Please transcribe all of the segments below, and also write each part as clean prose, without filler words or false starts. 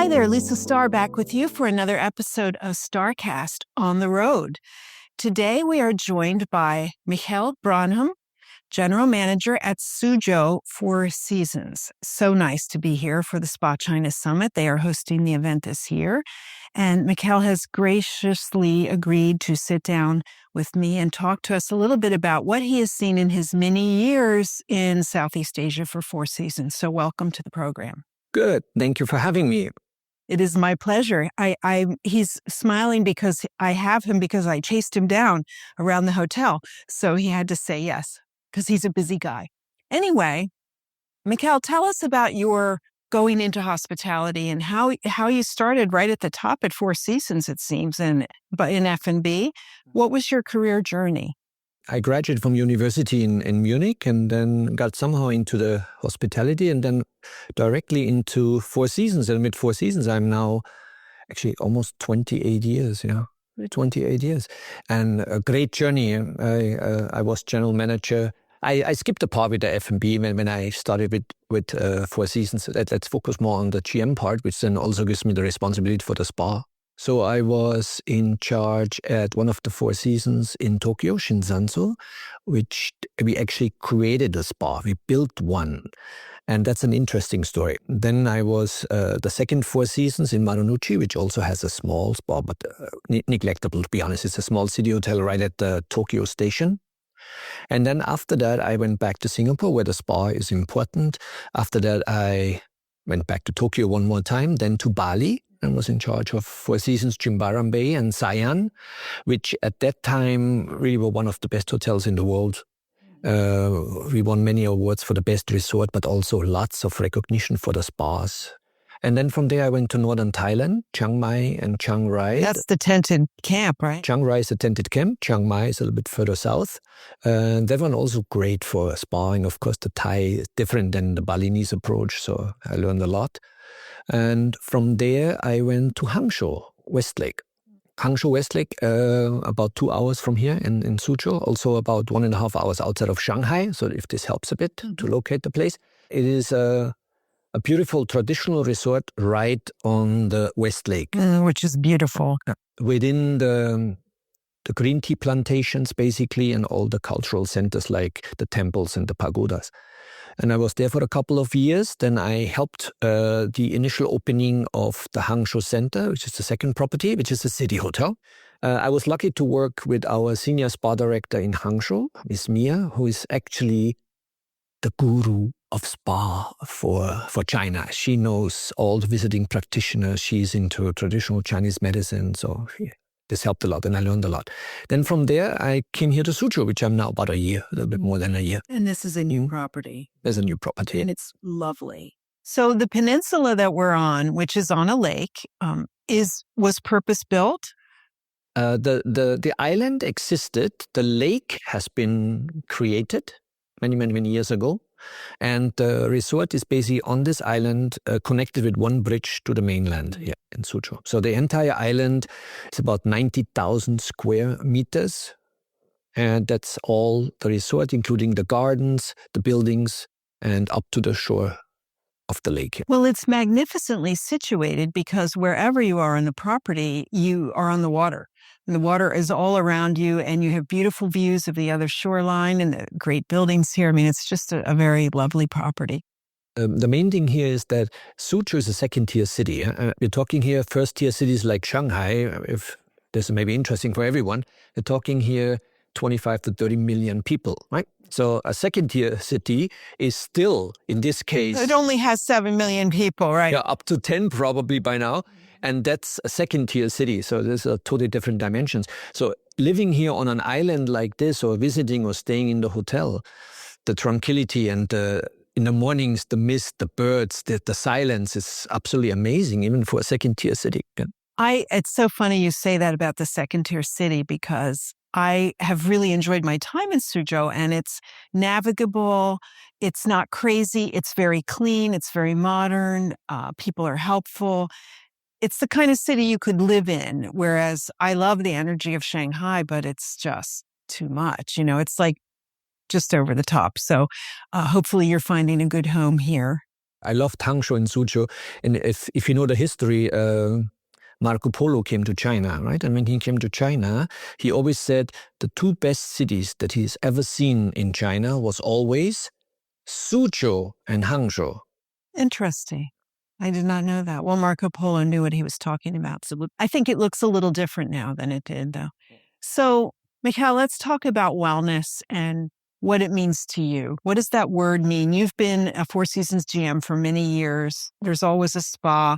Hi there, Lisa Starr back with you for another episode of Starrcast on the road. Today we are joined by Michael Branham, General Manager at Suzhou Four Seasons. So nice to be here for the Spa China Summit. They are hosting the event this year. And Michael has graciously agreed to sit down with me and talk to us a little bit about what he has seen in his many years in Southeast Asia for Four Seasons. So welcome to the program. Good. Thank you for having me. It is my pleasure. He's smiling because I have him because I chased him down around the hotel. So he had to say yes because he's a busy guy. Anyway, Michael, tell us about your going into hospitality and how you started right at the top at Four Seasons, it seems, but in F&B. What was your career journey? I graduated from university in Munich and then got somehow into the hospitality and then directly into Four Seasons. And with Four Seasons, I'm now actually almost 28 years, 28 years. And a great journey. I was general manager. I skipped a part with the F&B when I started with Four Seasons. Let's focus more on the GM part, which then also gives me the responsibility for the spa. So I was in charge at one of the Four Seasons in Tokyo, Shinsanso, which we actually created a spa. We built one. And that's an interesting story. Then I was the second Four Seasons in Marunouchi, which also has a small spa, but neglectable, to be honest. It's a small city hotel right at the Tokyo station. And then after that, I went back to Singapore, where the spa is important. After that, I went back to Tokyo one more time, then to Bali, and was in charge of Four Seasons Jimbaran Bay and Siam, which at that time really were one of the best hotels in the world. We won many awards for the best resort, but also lots of recognition for the spas. And then from there, I went to northern Thailand, Chiang Mai and Chiang Rai. That's the tented camp, right? Chiang Rai is a tented camp. Chiang Mai is a little bit further south. That one also great for sparring. Of course, the Thai is different than the Balinese approach, so I learned a lot. And from there, I went to Hangzhou, Westlake. Hangzhou, Westlake, about 2 hours from here in Suzhou, also about 1.5 hours outside of Shanghai. So if this helps a bit to locate the place. It is a beautiful traditional resort right on the West Lake. Which is beautiful. Within the green tea plantations, basically, and all the cultural centers like the temples and the pagodas. And I was there for a couple of years. Then I helped the initial opening of the Hangzhou Center, which is the second property, which is a city hotel. I was lucky to work with our senior spa director in Hangzhou, Miss Mia, who is actually the guru of spa for China. She knows all the visiting practitioners. She's into traditional Chinese medicine. So this helped a lot and I learned a lot. Then from there, I came here to Suzhou, which I'm now about a year, a little bit more than a year. And this is a new property. There's a new property. And it's lovely. So the peninsula that we're on, which is on a lake, was purpose-built? The island existed. The lake has been created many years ago. And the resort is basically on this island, connected with one bridge to the mainland here in Suzhou. So the entire island is about 90,000 square meters. And that's all the resort, including the gardens, the buildings, and up to the shore of the lake. Well, it's magnificently situated because wherever you are on the property, you are on the water. And the water is all around you, and you have beautiful views of the other shoreline and the great buildings here. I mean, it's just a very lovely property. The main thing here is that Suzhou is a second-tier city. We're talking here first-tier cities like Shanghai, if this may be interesting for everyone. We're talking here 25 to 30 million people, right? So a second-tier city is still, in this case... It only has 7 million people, right? Yeah, up to 10 probably by now. And that's a second-tier city, so there's a totally different dimensions. So living here on an island like this or visiting or staying in the hotel, the tranquility and in the mornings, the mist, the birds, the silence is absolutely amazing, even for a second-tier city. It's so funny you say that about the second-tier city because I have really enjoyed my time in Suzhou, and it's navigable. It's not crazy. It's very clean. It's very modern. People are helpful. It's the kind of city you could live in, whereas I love the energy of Shanghai, but it's just too much. It's like just over the top. So hopefully you're finding a good home here. I loved Hangzhou and Suzhou. And if you know the history, Marco Polo came to China, right? And when he came to China, he always said the two best cities that he's ever seen in China was always Suzhou and Hangzhou. Interesting. I did not know that. Well, Marco Polo knew what he was talking about. So I think it looks a little different now than it did, though. So, Michael, let's talk about wellness and what it means to you. What does that word mean? You've been a Four Seasons GM for many years. There's always a spa.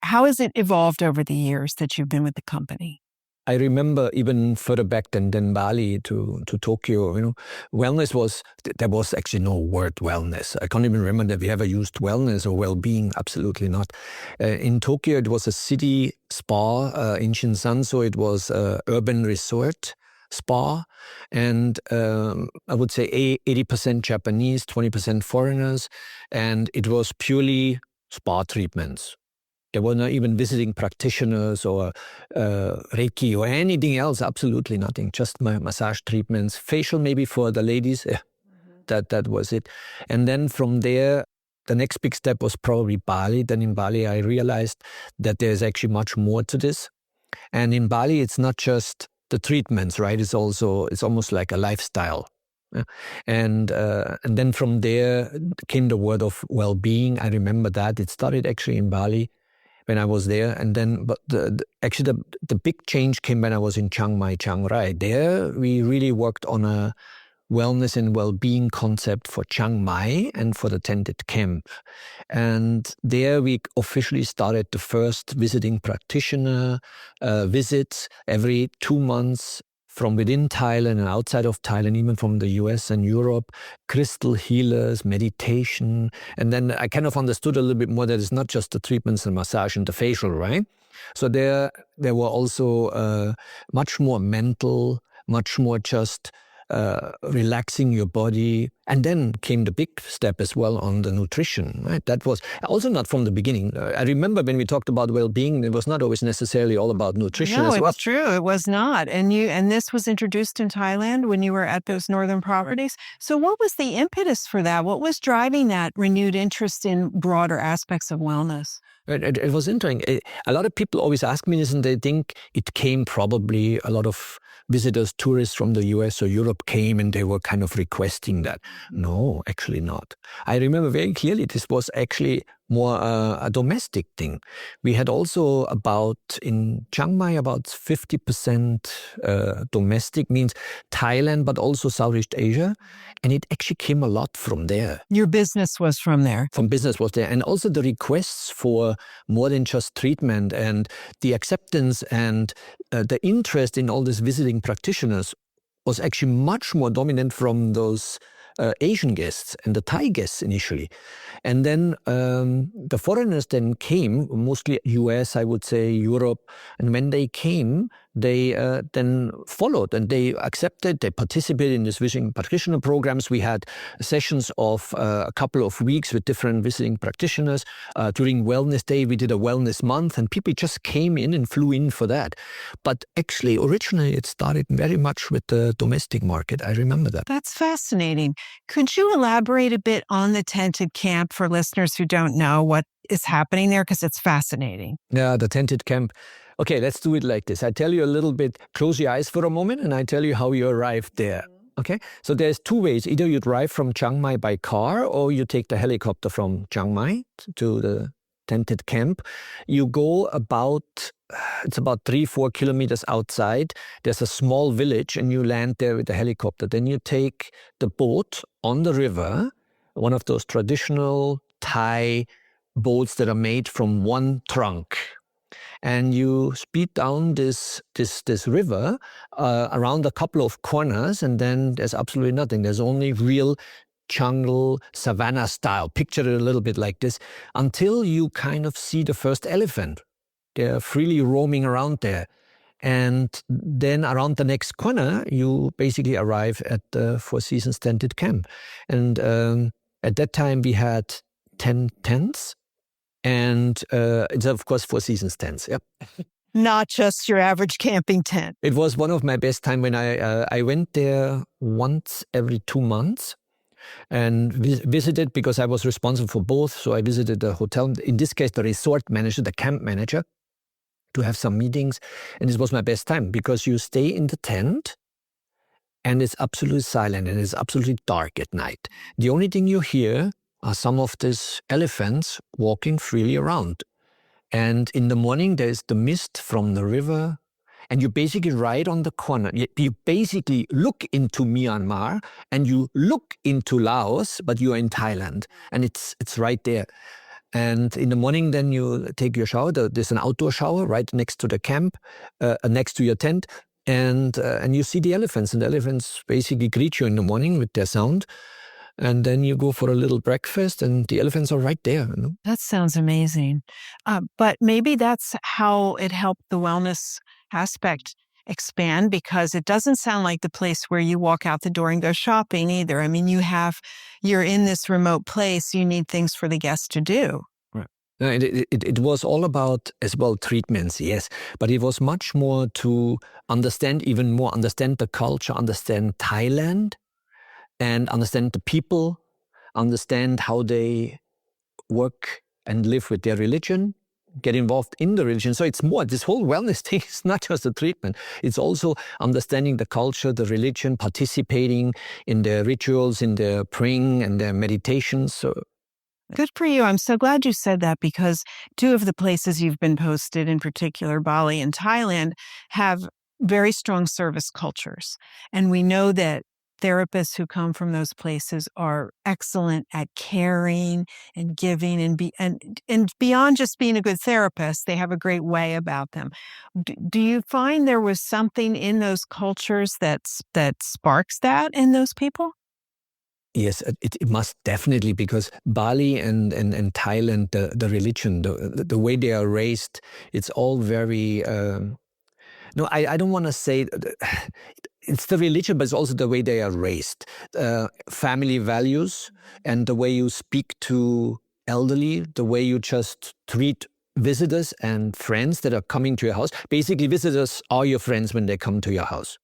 How has it evolved over the years that you've been with the company? I remember even further back than Bali to Tokyo, wellness there was actually no word wellness. I can't even remember that we ever used wellness or well-being. Absolutely not. In Tokyo, it was a city spa. In Shinsanso, it was an urban resort spa. And I would say 80% Japanese, 20% foreigners. And it was purely spa treatments. There were not even visiting practitioners or Reiki or anything else, absolutely nothing. Just massage treatments, facial maybe for the ladies. That was it. And then from there, the next big step was probably Bali. Then in Bali, I realized that there's actually much more to this. And in Bali, it's not just the treatments, right? It's almost like a lifestyle. And then from there came the word of well-being. I remember that. It started actually in Bali when I was there. And then, but the big change came when I was in Chiang Mai, Chiang Rai. There, we really worked on a wellness and well-being concept for Chiang Mai and for the tented camp. And there we officially started the first visiting practitioner visits every 2 months from within Thailand and outside of Thailand, even from the US and Europe, crystal healers, meditation. And then I kind of understood a little bit more that it's not just the treatments and massage and the facial, right? So there were also much more mental, much more just relaxing your body. And then came the big step as well on the nutrition, right? That was also not from the beginning. I remember when we talked about well-being, it was not always necessarily all about nutrition as well. No, it's true. It was not. And this was introduced in Thailand when you were at those northern properties. So what was the impetus for that? What was driving that renewed interest in broader aspects of wellness? It was interesting. A lot of people always ask me this, and they think it came probably a lot of visitors, tourists from the US or Europe came and they were kind of requesting that. No, actually not. I remember very clearly this was actually more a domestic thing. We had also in Chiang Mai, about 50% domestic, means Thailand, but also Southeast Asia. And it actually came a lot from there. Your business was from there. From business was there. And also the requests for more than just treatment and the acceptance and the interest in all these visiting practitioners was actually much more dominant from those Asian guests and the Thai guests initially. And then the foreigners then came, mostly US, I would say, Europe. And when they came, they then followed and they accepted, they participated in these visiting practitioner programs. We had sessions of a couple of weeks with different visiting practitioners. During Wellness Day, we did a wellness month and people just came in and flew in for that. But actually, originally, it started very much with the domestic market. I remember that. That's fascinating. Could you elaborate a bit on the tented camp for listeners who don't know what is happening there? Because it's fascinating. Yeah, the tented camp. Okay, let's do it like this. I tell you a little bit, close your eyes for a moment, and I tell you how you arrived there. Okay, so there's two ways. Either you drive from Chiang Mai by car, or you take the helicopter from Chiang Mai to the tented camp. You go it's about 3-4 kilometers outside. There's a small village, and you land there with the helicopter. Then you take the boat on the river, one of those traditional Thai boats that are made from one trunk. And you speed down this river around a couple of corners, and then there's absolutely nothing. There's only real jungle, savanna style. Picture it a little bit like this, until you kind of see the first elephant. They're freely roaming around there. And then around the next corner, you basically arrive at the Four Seasons tented camp. And at that time, we had 10 tents. And it's, of course, Four Seasons tents. Yep. Not just your average camping tent. It was one of my best time when I went there once every 2 months. and visited because I was responsible for both. So I visited the hotel, in this case, the resort manager, the camp manager, to have some meetings. And this was my best time because you stay in the tent and it's absolutely silent and it's absolutely dark at night. The only thing you hear are some of these elephants walking freely around. And in the morning, there's the mist from the river. And you basically right on the corner. You basically look into Myanmar and you look into Laos, but you are in Thailand. And it's right there. And in the morning, then you take your shower. There's an outdoor shower right next to the camp, next to your tent. And you see the elephants. And the elephants basically greet you in the morning with their sound. And then you go for a little breakfast and the elephants are right there. You know? That sounds amazing. But maybe that's how it helped the wellness aspect expand, because it doesn't sound like the place where you walk out the door and go shopping either. I mean, you're in this remote place. You need things for the guests to do. Right. It was all about as well treatments, yes. But it was much more to understand the culture, understand Thailand, and understand the people, understand how they work and live with their religion, get involved in the religion. So it's more, this whole wellness thing is not just a treatment. It's also understanding the culture, the religion, participating in their rituals, in their praying and their meditations. So good for you. I'm so glad you said that, because two of the places you've been posted, in particular Bali and Thailand, have very strong service cultures. And we know that therapists who come from those places are excellent at caring and giving and beyond just being a good therapist, they have a great way about them. Do you find there was something in those cultures that sparks that in those people? yes, it must definitely, because Bali and Thailand, the religion, the way they are raised, it's all very... No, I don't want to say it's the religion, but it's also the way they are raised. Family values and the way you speak to elderly, the way you just treat visitors and friends that are coming to your house. Basically, visitors are your friends when they come to your house.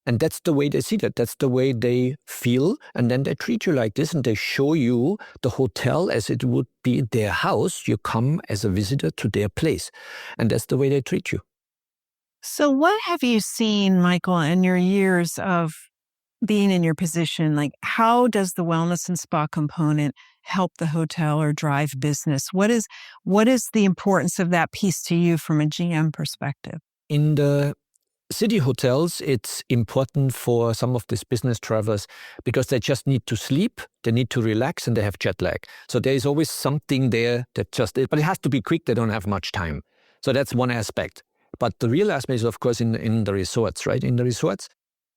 And that's the way they see that. That's the way they feel. And then they treat you like this and they show you the hotel as it would be their house. You come as a visitor to their place. And that's the way they treat you. So what have you seen, Michael, in your years of being in your position? Like, how does the wellness and spa component help the hotel or drive business? What is the importance of that piece to you from a GM perspective? In the city hotels, it's important for some of these business travelers because they just need to sleep, they need to relax, and they have jet lag. So there is always something there that but it has to be quick, they don't have much time. So that's one aspect. But the real aspect is, of course, in the resorts, right? In the resorts,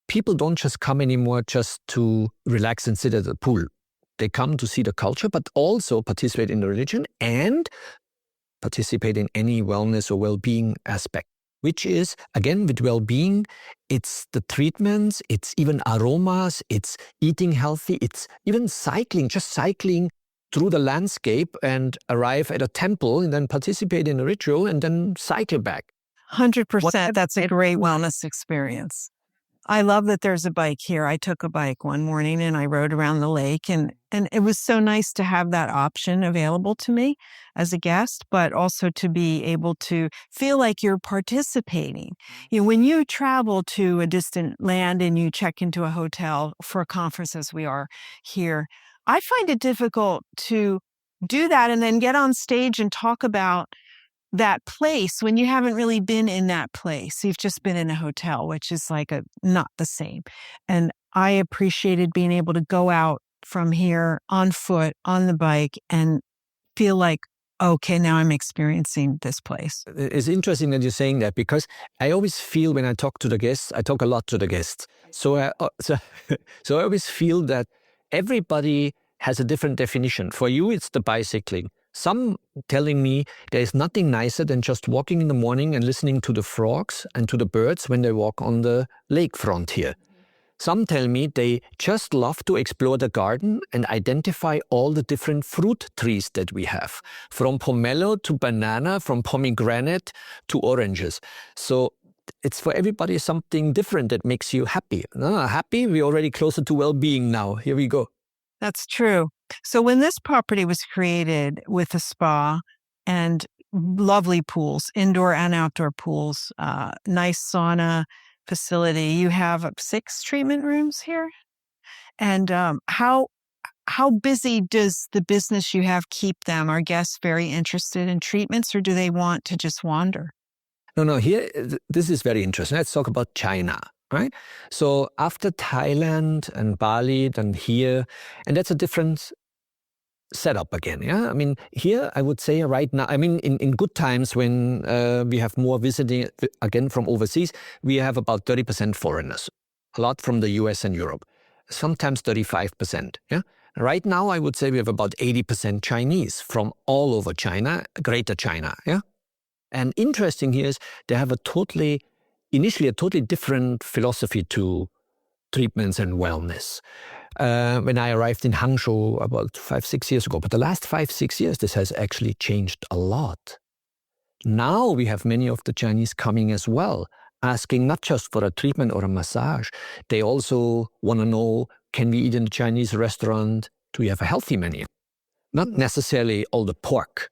people don't just come anymore just to relax and sit at the pool. They come to see the culture, but also participate in the religion and participate in any wellness or well-being aspect, which is, again, with well-being, it's the treatments, it's even aromas, it's eating healthy, it's even cycling, just cycling through the landscape and arrive at a temple and then participate in a ritual and then cycle back. 100%. That's a great wellness experience. I love that there's a bike here. I took a bike one morning and I rode around the lake, and it was so nice to have that option available to me as a guest, but also to be able to feel like you're participating. You know, when you travel to a distant land and you check into a hotel for a conference as we are here, I find it difficult to do that and then get on stage and talk about that place when you haven't really been in that place. You've just been in a hotel, which is not the same. And I appreciated being able to go out from here on foot, on the bike, and feel like, okay, now I'm experiencing this place. It's interesting that you're saying that, because I always feel when I talk to the guests, I talk a lot to the guests. So I always feel that everybody has a different definition. For you, it's the bicycling. Some telling me there is nothing nicer than just walking in the morning and listening to the frogs and to the birds when they walk on the lakefront here. Some tell me they just love to explore the garden and identify all the different fruit trees that we have, from pomelo to banana, from pomegranate to oranges. So it's for everybody something different that makes you happy. Happy, we're already closer to well-being now. Here we go. That's true. So when this property was created with a spa and lovely pools, indoor and outdoor pools, nice sauna facility, you have 6 treatment rooms here? And how busy does the business you have keep them? Are guests very interested in treatments, or do they want to just wander? No, here, this is very interesting. Let's talk about China, right? So after Thailand and Bali, then here, and that's a different setup again, yeah? I mean, here I would say right now, I mean, in good times when we have more visiting, again, from overseas, we have about 30% foreigners, a lot from the US and Europe, sometimes 35%, yeah? Right now, I would say we have about 80% Chinese from all over China, Greater China, yeah? And interesting here is they have initially a totally different philosophy to treatments and wellness. When I arrived in Hangzhou about 5-6 years ago, but the last 5-6 years, this has actually changed a lot. Now we have many of the Chinese coming as well, asking not just for a treatment or a massage. They also want to know, can we eat in a Chinese restaurant? Do we have a healthy menu? Not necessarily all the pork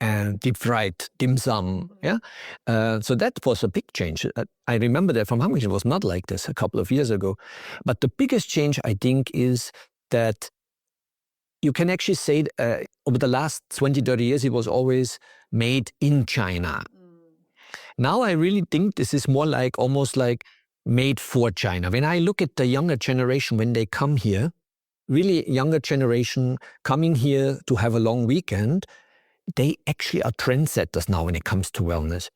and deep fried dim sum. Yeah, so that was a big change. I remember that from Hungary, it was not like this a couple of years ago. But the biggest change, I think, is that you can actually say over the last 20-30 years, it was always made in China. Now I really think this is more like almost like made for China. When I look at the younger generation, when they come here, really younger generation coming here to have a long weekend, they actually are trendsetters now when it comes to wellness.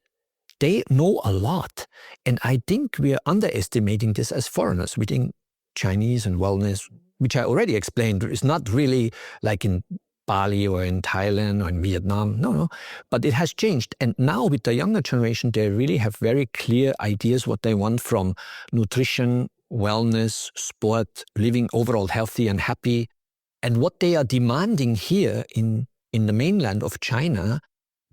They know a lot. And I think we are underestimating this as foreigners. We think Chinese and wellness, which I already explained, is not really like in Bali or in Thailand or in Vietnam. No. But it has changed. And now with the younger generation, they really have very clear ideas what they want from nutrition, wellness, sport, living overall healthy and happy. And what they are demanding here in the mainland of China,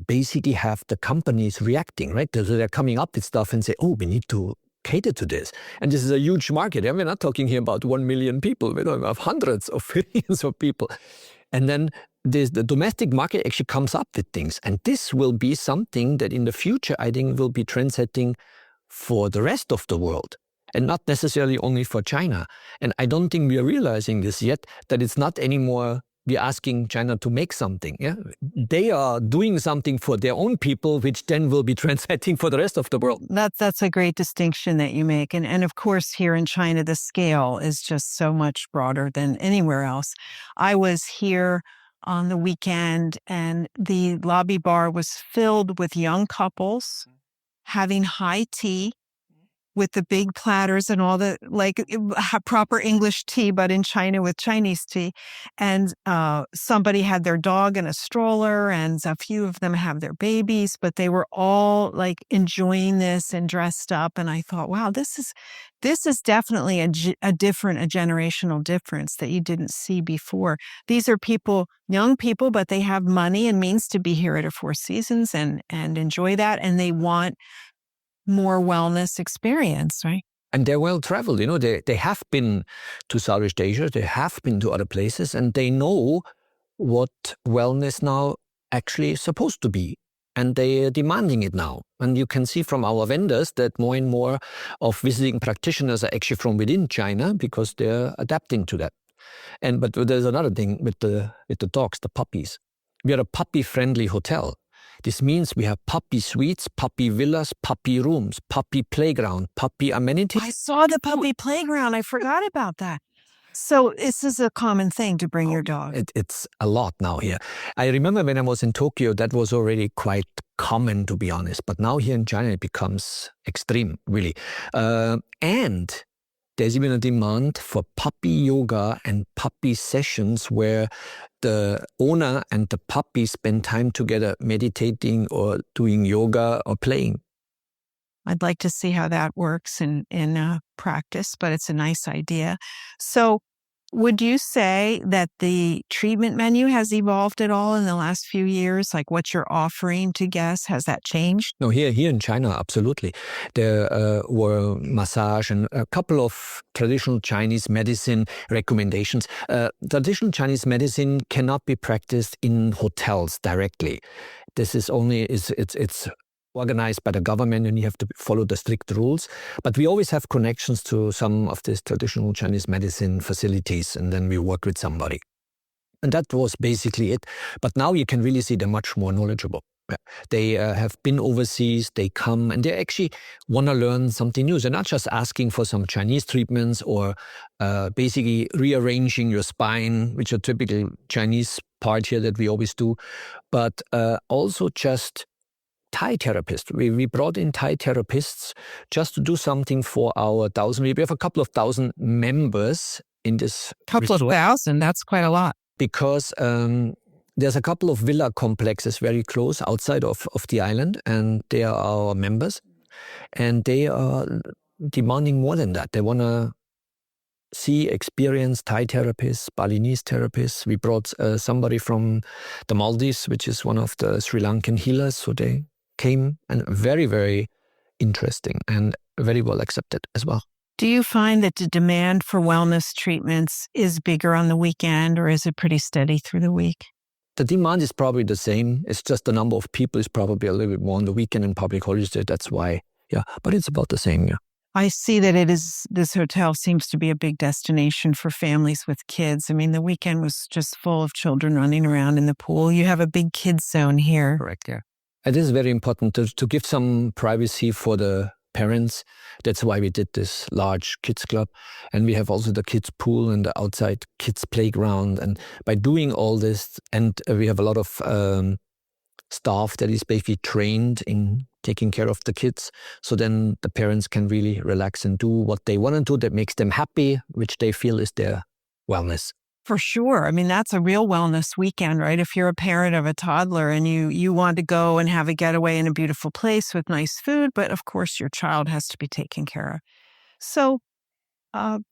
basically have the companies reacting, right? So they're coming up with stuff and say, oh, we need to cater to this. And this is a huge market. And we're not talking here about 1 million people. We're talking about hundreds of millions of people. And then the domestic market actually comes up with things. And this will be something that in the future, I think, will be trendsetting for the rest of the world. And not necessarily only for China. And I don't think we are realizing this yet, that it's not anymore we're asking China to make something. Yeah? They are doing something for their own people, which then will be trendsetting for the rest of the world. That's a great distinction that you make. And of course, here in China, the scale is just so much broader than anywhere else. I was here on the weekend and the lobby bar was filled with young couples having high tea with the big platters and all the proper English tea, but in China with Chinese tea. And somebody had their dog in a stroller and a few of them have their babies, but they were all like enjoying this and dressed up. And I thought, wow, this is definitely a generational difference that you didn't see before. These are young people, but they have money and means to be here at a Four Seasons and enjoy that. And they want more wellness experience, right? And they're well traveled. They have been to Southeast Asia, they have been to other places, and they know what wellness now actually is supposed to be. And they are demanding it now. And you can see from our vendors that more and more of visiting practitioners are actually from within China because they're adapting to that. But there's another thing with the dogs, the puppies. We are a puppy-friendly hotel. This means we have puppy suites, puppy villas, puppy rooms, puppy playground, puppy amenities. I saw the puppy playground. I forgot about that. So this is a common thing to bring your dog. It's a lot now here. I remember when I was in Tokyo, that was already quite common, to be honest. But now here in China, it becomes extreme, really. And there's even a demand for puppy yoga and puppy sessions where the owner and the puppy spend time together meditating or doing yoga or playing. I'd like to see how that works in practice, but it's a nice idea. So Would you say that the treatment menu has evolved at all in the last few years? Like what you're offering to guests, has that changed? No, here in China, absolutely. There were massage and a couple of traditional Chinese medicine recommendations. Traditional Chinese medicine cannot be practiced in hotels directly. This is only it's organized by the government and you have to follow the strict rules. But we always have connections to some of these traditional Chinese medicine facilities and then we work with somebody. And that was basically it. But now you can really see they're much more knowledgeable. They have been overseas, they come and they actually want to learn something new. They're not just asking for some Chinese treatments or basically rearranging your spine, which are typical Chinese part here that we always do, but also just Thai therapists. We brought in Thai therapists just to do something for our 1,000. We have a couple of thousand members in this. Couple of thousand, that's quite a lot. Because there's a couple of villa complexes very close outside of the island and they are our members. And they are demanding more than that. They want to experience Thai therapists, Balinese therapists. We brought somebody from the Maldives, which is one of the Sri Lankan healers. So they came and very, very interesting and very well accepted as well. Do you find that the demand for wellness treatments is bigger on the weekend or is it pretty steady through the week? The demand is probably the same. It's just the number of people is probably a little bit more on the weekend and public holidays. That's why, yeah. But it's about the same, yeah. I see that this hotel seems to be a big destination for families with kids. I mean, the weekend was just full of children running around in the pool. You have a big kids zone here. Correct, yeah. It is very important to give some privacy for the parents. That's why we did this large kids club. And we have also the kids pool and the outside kids playground. And by doing all this, and we have a lot of staff that is basically trained in taking care of the kids. So then the parents can really relax and do what they want to do that makes them happy, which they feel is their wellness. For sure. I mean, that's a real wellness weekend, right? If you're a parent of a toddler and you want to go and have a getaway in a beautiful place with nice food, but of course your child has to be taken care of. So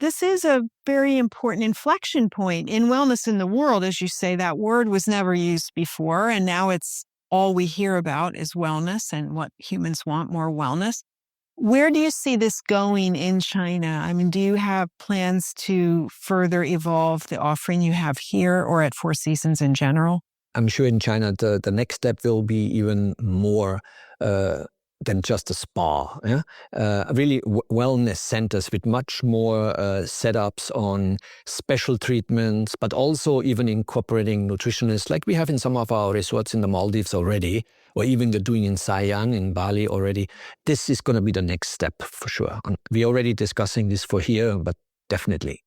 this is a very important inflection point in wellness in the world. As you say, that word was never used before, and now it's all we hear about is wellness and what humans want, more wellness. Where do you see this going in China? I mean, do you have plans to further evolve the offering you have here or at Four Seasons in general? I'm sure in China, the next step will be even more than just a spa. Yeah? Really wellness centers with much more setups on special treatments, but also even incorporating nutritionists like we have in some of our resorts in the Maldives already, or even they're doing in Chiang in Bali already. This is going to be the next step for sure. We're already discussing this for here, but definitely.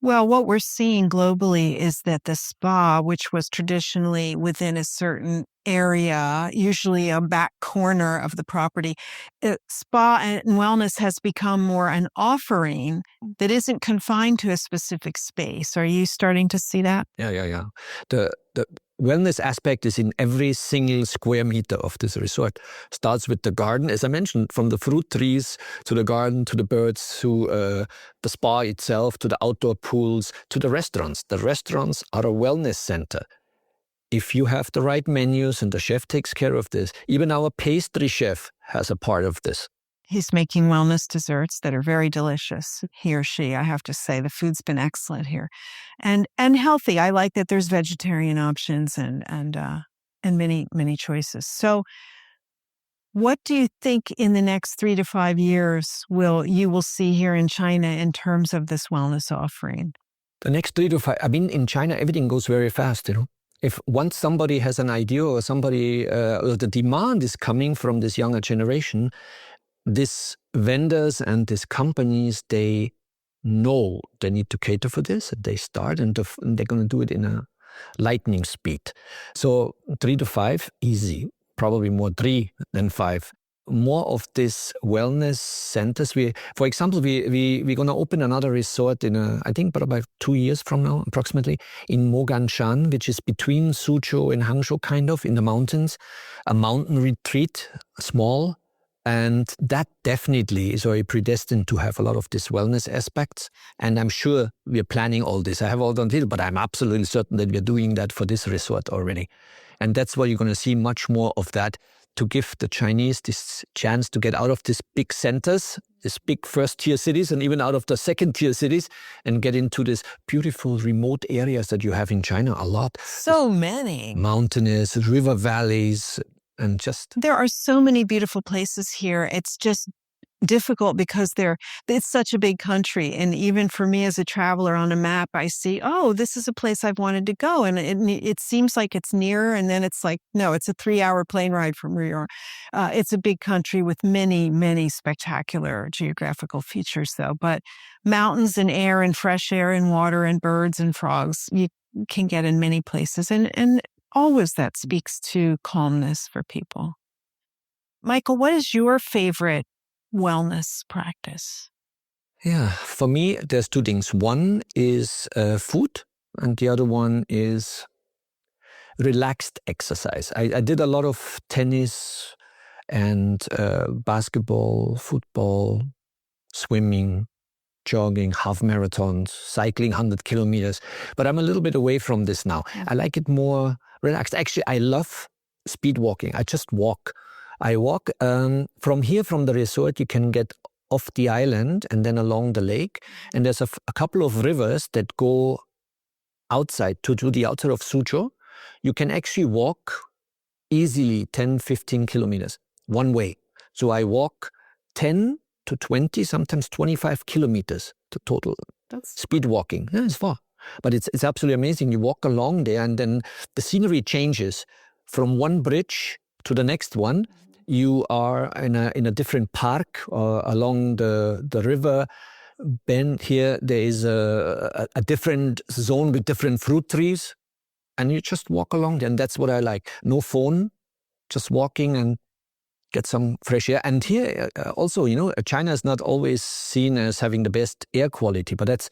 Well, what we're seeing globally is that the spa, which was traditionally within a certain area, usually a back corner of the property, spa and wellness has become more an offering that isn't confined to a specific space. Are you starting to see that? Yeah. The wellness aspect is in every single square meter of this resort. Starts with the garden, as I mentioned, from the fruit trees to the garden, to the birds, to the spa itself, to the outdoor pools, to the restaurants. The restaurants are a wellness center. If you have the right menus and the chef takes care of this, even our pastry chef has a part of this. He's making wellness desserts that are very delicious, he or she. I have to say, the food's been excellent here. And healthy. I like that there's vegetarian options and many choices. So what do you think in the next 3 to 5 years you will see here in China in terms of this wellness offering? The next 3 to 5, I mean, in China, everything goes very fast, you know. If once somebody has an idea or somebody, or the demand is coming from this younger generation, these vendors and these companies, they know they need to cater for this, and they start, and they're going to do it in a lightning speed. So 3 to 5, easy. Probably more 3 than 5. More of these wellness centers. For example, we're going to open another resort in I think about 2 years from now, approximately, in Moganshan, which is between Suzhou and Hangzhou, kind of in the mountains. A mountain retreat, small, And that definitely is already predestined to have a lot of these wellness aspects. And I'm sure we're planning all this. I have all the details, but I'm absolutely certain that we're doing that for this resort already. And that's why you're going to see much more of that, to give the Chinese this chance to get out of these big centers, these big first-tier cities, and even out of the second-tier cities, and get into these beautiful remote areas that you have in China a lot. So many. Mountainous, river valleys, and just... There are so many beautiful places here. It's just difficult because it's such a big country. And even for me as a traveler on a map, I see, oh, this is a place I've wanted to go. And it seems like it's near. And then it's like, no, it's a 3-hour plane ride from New York. It's a big country with many, many spectacular geographical features, though. But mountains and air and fresh air and water and birds and frogs, you can get in many places. And always that speaks to calmness for people. Michael, what is your favorite wellness practice? Yeah, for me, there's two things. One is food, and the other one is relaxed exercise. I did a lot of tennis and basketball, football, swimming, jogging, half marathons, cycling 100 kilometers. But I'm a little bit away from this now. I like it more relaxed. Actually, I love speed walking. I just walk. I walk from here, from the resort, you can get off the island and then along the lake. And there's a couple of rivers that go outside to the outside of Suzhou. You can actually walk easily 10, 15 kilometers one way. So I walk 10 to 20, sometimes 25 kilometers to total. That's speed walking. Yeah, it's far. But it's absolutely amazing. You walk along there and then the scenery changes from one bridge to the next one. You are in a different park along the river. Then here there is a different zone with different fruit trees. And you just walk along there. And that's what I like. No phone, just walking and get some fresh air. And here also, China is not always seen as having the best air quality, but that's,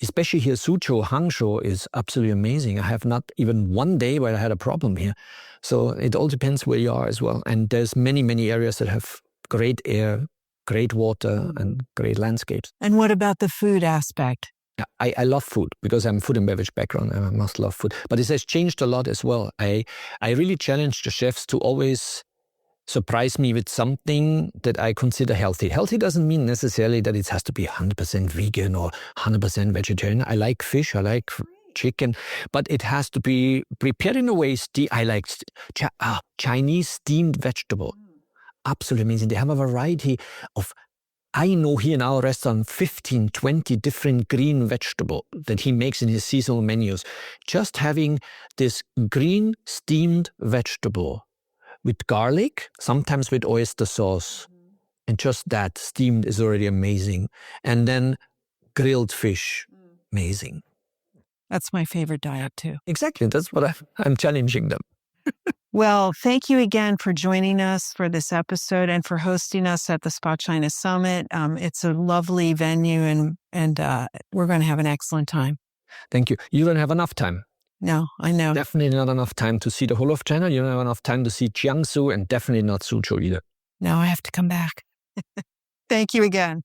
especially here, Suzhou, Hangzhou is absolutely amazing. I have not even one day where I had a problem here. So it all depends where you are as well. And there's many, many areas that have great air, great water, and great landscapes. And what about the food aspect? I love food because I'm food and beverage background and I must love food. But it has changed a lot as well. I really challenge the chefs to always surprise me with something that I consider healthy. Healthy doesn't mean necessarily that it has to be 100% vegan or 100% vegetarian. I like fish, I like chicken, but it has to be prepared in a way. I like Chinese steamed vegetable. Absolutely amazing. They have a variety of, I know here in our restaurant, 15, 20 different green vegetable that he makes in his seasonal menus. Just having this green steamed vegetable with garlic, sometimes with oyster sauce. And just that steamed is already amazing. And then grilled fish, amazing. That's my favorite diet too. Exactly. That's what I'm challenging them. Well, thank you again for joining us for this episode and for hosting us at the Spa China Summit. It's a lovely venue and we're going to have an excellent time. Thank you. You don't have enough time. No, I know. Definitely not enough time to see the whole of China. You don't have enough time to see Jiangsu and definitely not Suzhou either. Now I have to come back. Thank you again.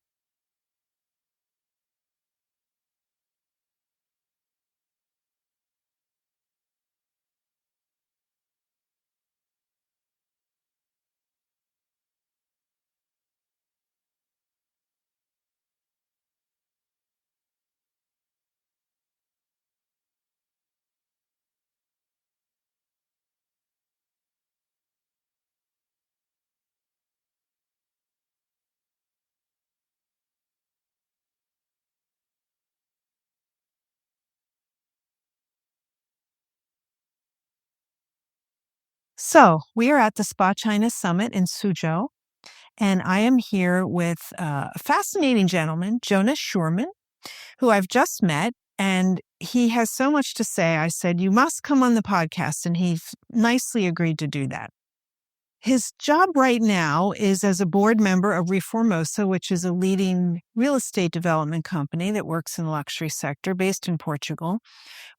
So we are at the Spa China Summit in Suzhou, and I am here with a fascinating gentleman, Jonas Schurman, who I've just met, and he has so much to say. I said, you must come on the podcast, and he nicely agreed to do that. His job right now is as a board member of Reformosa, which is a leading real estate development company that works in the luxury sector based in Portugal.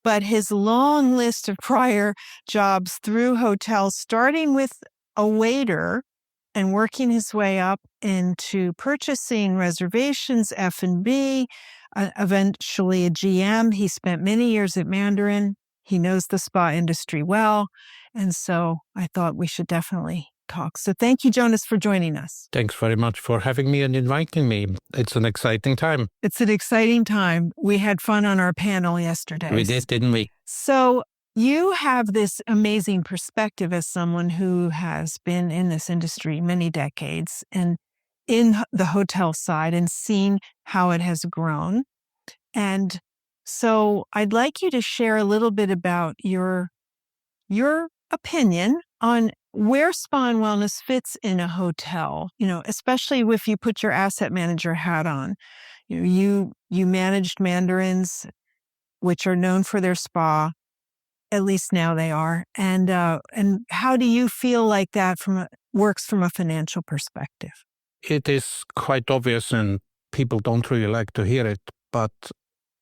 But his long list of prior jobs through hotels, starting with a waiter and working his way up into purchasing, reservations, F&B, eventually a GM. He spent many years at Mandarin. He knows the spa industry well. And so I thought we should definitely talk. So thank you, Jonas, for joining us. Thanks very much for having me and inviting me. It's an exciting time. It's an exciting time. We had fun on our panel yesterday. We did, didn't we? So you have this amazing perspective as someone who has been in this industry many decades and in the hotel side and seen how it has grown. And so I'd like you to share a little bit about your opinion on where spa and wellness fits in a hotel, especially if you put your asset manager hat on. You managed Mandarins, which are known for their spa, at least now they are. And how do you feel like that works from a financial perspective? It is quite obvious and people don't really like to hear it, but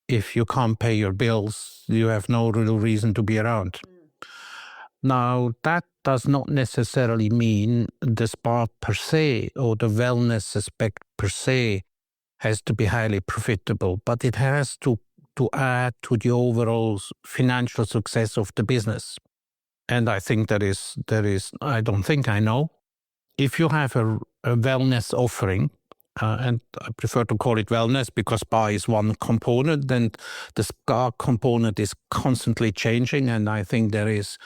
if you can't pay your bills, you have no real reason to be around. Now, that does not necessarily mean the spa per se or the wellness aspect per se has to be highly profitable, but it has to add to the overall financial success of the business. And I think there is, I don't think I know. If you have a wellness offering, and I prefer to call it wellness because spa is one component, and the spa component is constantly changing, and I think there is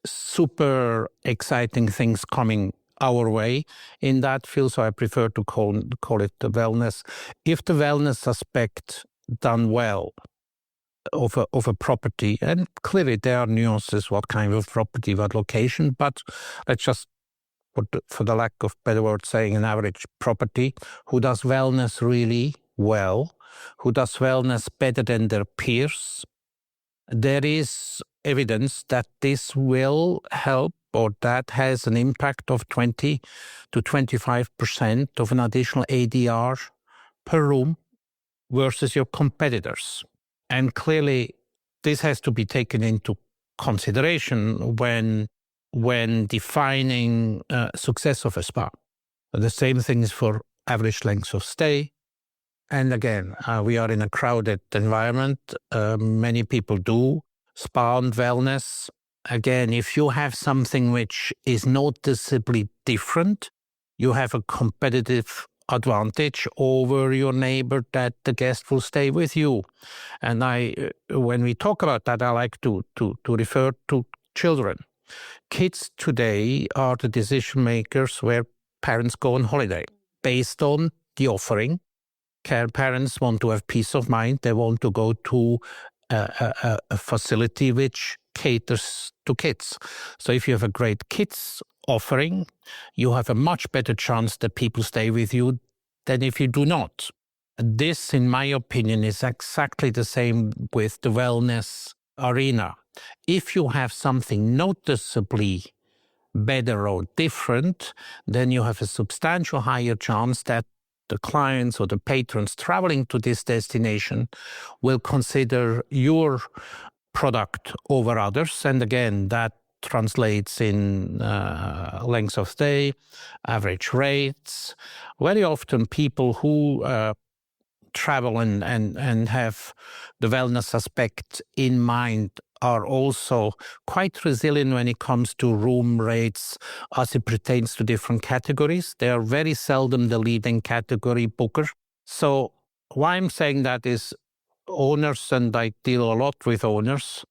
super exciting things coming our way in that field, so I prefer to call it the wellness. If the wellness aspect done well of a property, and clearly there are nuances, what kind of property, what location, but let's just, for the lack of better word, saying an average property who does wellness really well, who does wellness better than their peers, there is evidence that this will help, or that has an impact of 20 to 25% of an additional ADR per room versus your competitors. And clearly, this has to be taken into consideration when defining success of a spa. The same thing is for average length of stay. And again, we are in a crowded environment. Many people do spa and wellness. Again, if you have something which is noticeably different, you have a competitive advantage over your neighbor that the guest will stay with you. And when we talk about that, I like to refer to children. Kids today are the decision makers where parents go on holiday based on the offering. Parents want to have peace of mind. They want to go to a facility which caters to kids. So if you have a great kids offering, you have a much better chance that people stay with you than if you do not. This, in my opinion, is exactly the same with the wellness arena. If you have something noticeably better or different, then you have a substantial higher chance that the clients or the patrons traveling to this destination will consider your product over others. And again, that translates in length of stay, average rates. Very often people who travel and have the wellness aspect in mind are also quite resilient when it comes to room rates as it pertains to different categories. They are very seldom the leading category booker. So why I'm saying that is owners, and I deal a lot with owners,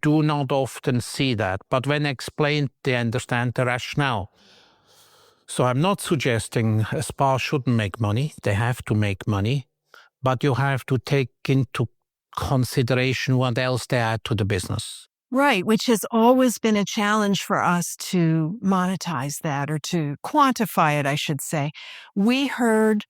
do not often see that. But when explained, they understand the rationale. So I'm not suggesting a spa shouldn't make money. They have to make money. But you have to take into consideration what else they add to the business. Right, which has always been a challenge for us to monetize that, or to quantify it, I should say. We heard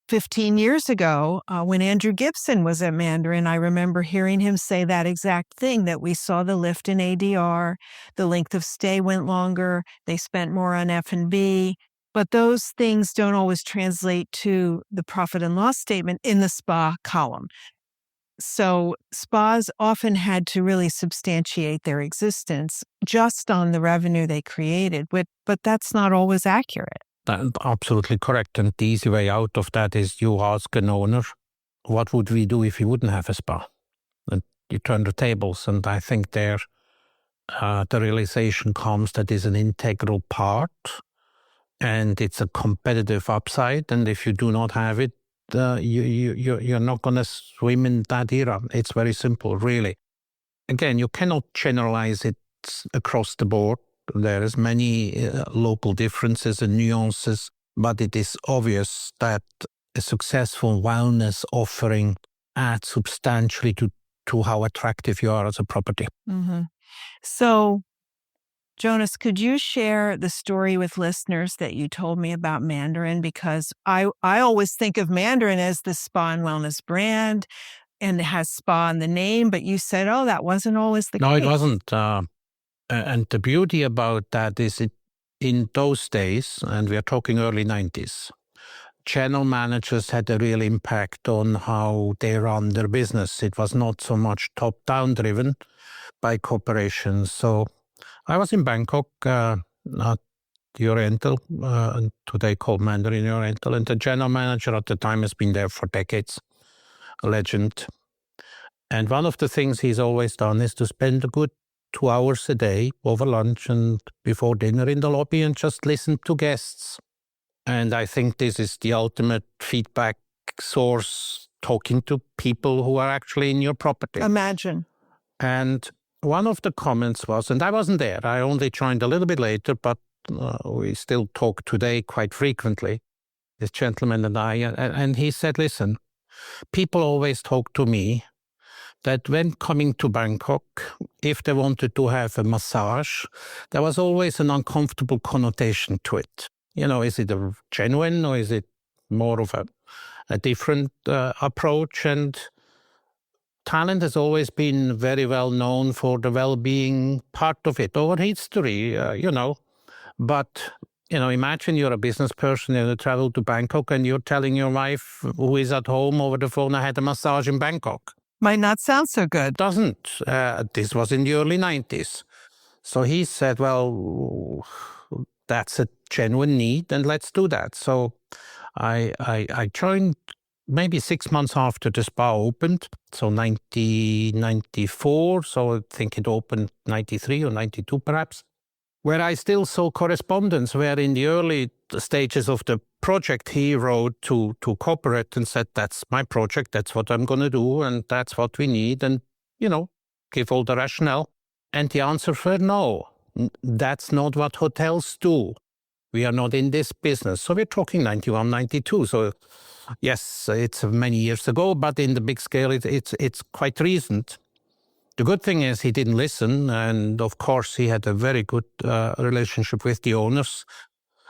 15 years ago when Andrew Gibson was at Mandarin, I remember hearing him say that exact thing, that we saw the lift in ADR, the length of stay went longer, they spent more on F&B. But those things don't always translate to the profit and loss statement in the spa column. So spas often had to really substantiate their existence just on the revenue they created, but that's not always accurate. That's absolutely correct. And the easy way out of that is you ask an owner, what would we do if we wouldn't have a spa? And you turn the tables. And I think there the realization comes that is an integral part and it's a competitive upside. And if you do not have it, you're not going to swim in that era. It's very simple, really. Again, you cannot generalize it across the board. There is many local differences and nuances, but it is obvious that a successful wellness offering adds substantially to how attractive you are as a property. Mm-hmm. So, Jonas, could you share the story with listeners that you told me about Mandarin? Because I always think of Mandarin as the spa and wellness brand, and it has spa in the name, but you said, oh, that wasn't always the case. No, it wasn't. And the beauty about that is in those days, and we are talking early 90s, channel managers had a real impact on how they run their business. It was not so much top-down driven by corporations. So I was in Bangkok, at the Oriental, today called Mandarin Oriental, and the general manager at the time has been there for decades, a legend. And one of the things he's always done is to spend a good 2 hours a day over lunch and before dinner in the lobby and just listen to guests. And I think this is the ultimate feedback source, talking to people who are actually in your property. Imagine. And one of the comments was, and I wasn't there, I only joined a little bit later, but we still talk today quite frequently, this gentleman and I, and he said, listen, people always talk to me that when coming to Bangkok, if they wanted to have a massage, there was always an uncomfortable connotation to it. You know, is it a genuine or is it more of a different approach? And Thailand has always been very well known for the well-being part of it over history, But, imagine you're a business person and you travel to Bangkok and you're telling your wife who is at home over the phone, I had a massage in Bangkok. Might not sound so good. Doesn't. This was in the early 90s. So he said, well, that's a genuine need and let's do that. So I joined maybe 6 months after the spa opened, so 1994, so I think it opened 93 or 92 perhaps, where I still saw correspondence where in the early stages of the project he wrote to corporate and said, that's my project, that's what I'm going to do, and that's what we need, and, give all the rationale. And the answer was no, that's not what hotels do. We are not in this business. So we're talking 91, 92. So yes, it's many years ago, but in the big scale, it's quite recent. The good thing is he didn't listen. And of course, he had a very good relationship with the owners.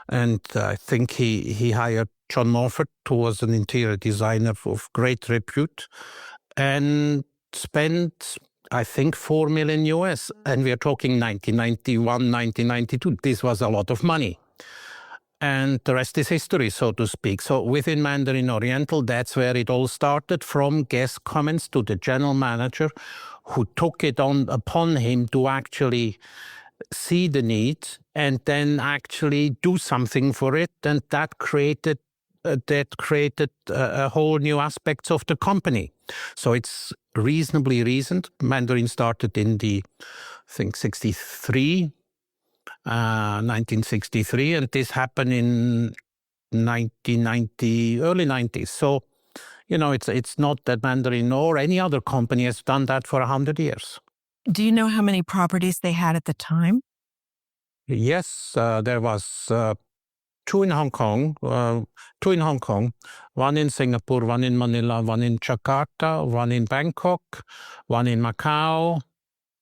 And I think he hired John Morford, who was an interior designer of great repute, and spent, I think, $4 million US. And we are talking 1991, 1992. This was a lot of money. And the rest is history, so to speak. So within Mandarin Oriental, that's where it all started, from guest comments to the general manager, who took it upon him to actually see the need and then actually do something for it. And that created a whole new aspects of the company. So it's reasonably recent. Mandarin started in I think 1963, and this happened in 1990, early 90s. So, it's not that Mandarin or any other company has done that for 100 years. Do you know how many properties they had at the time? Yes, there was two in Hong Kong, one in Singapore, one in Manila, one in Jakarta, one in Bangkok, one in Macau.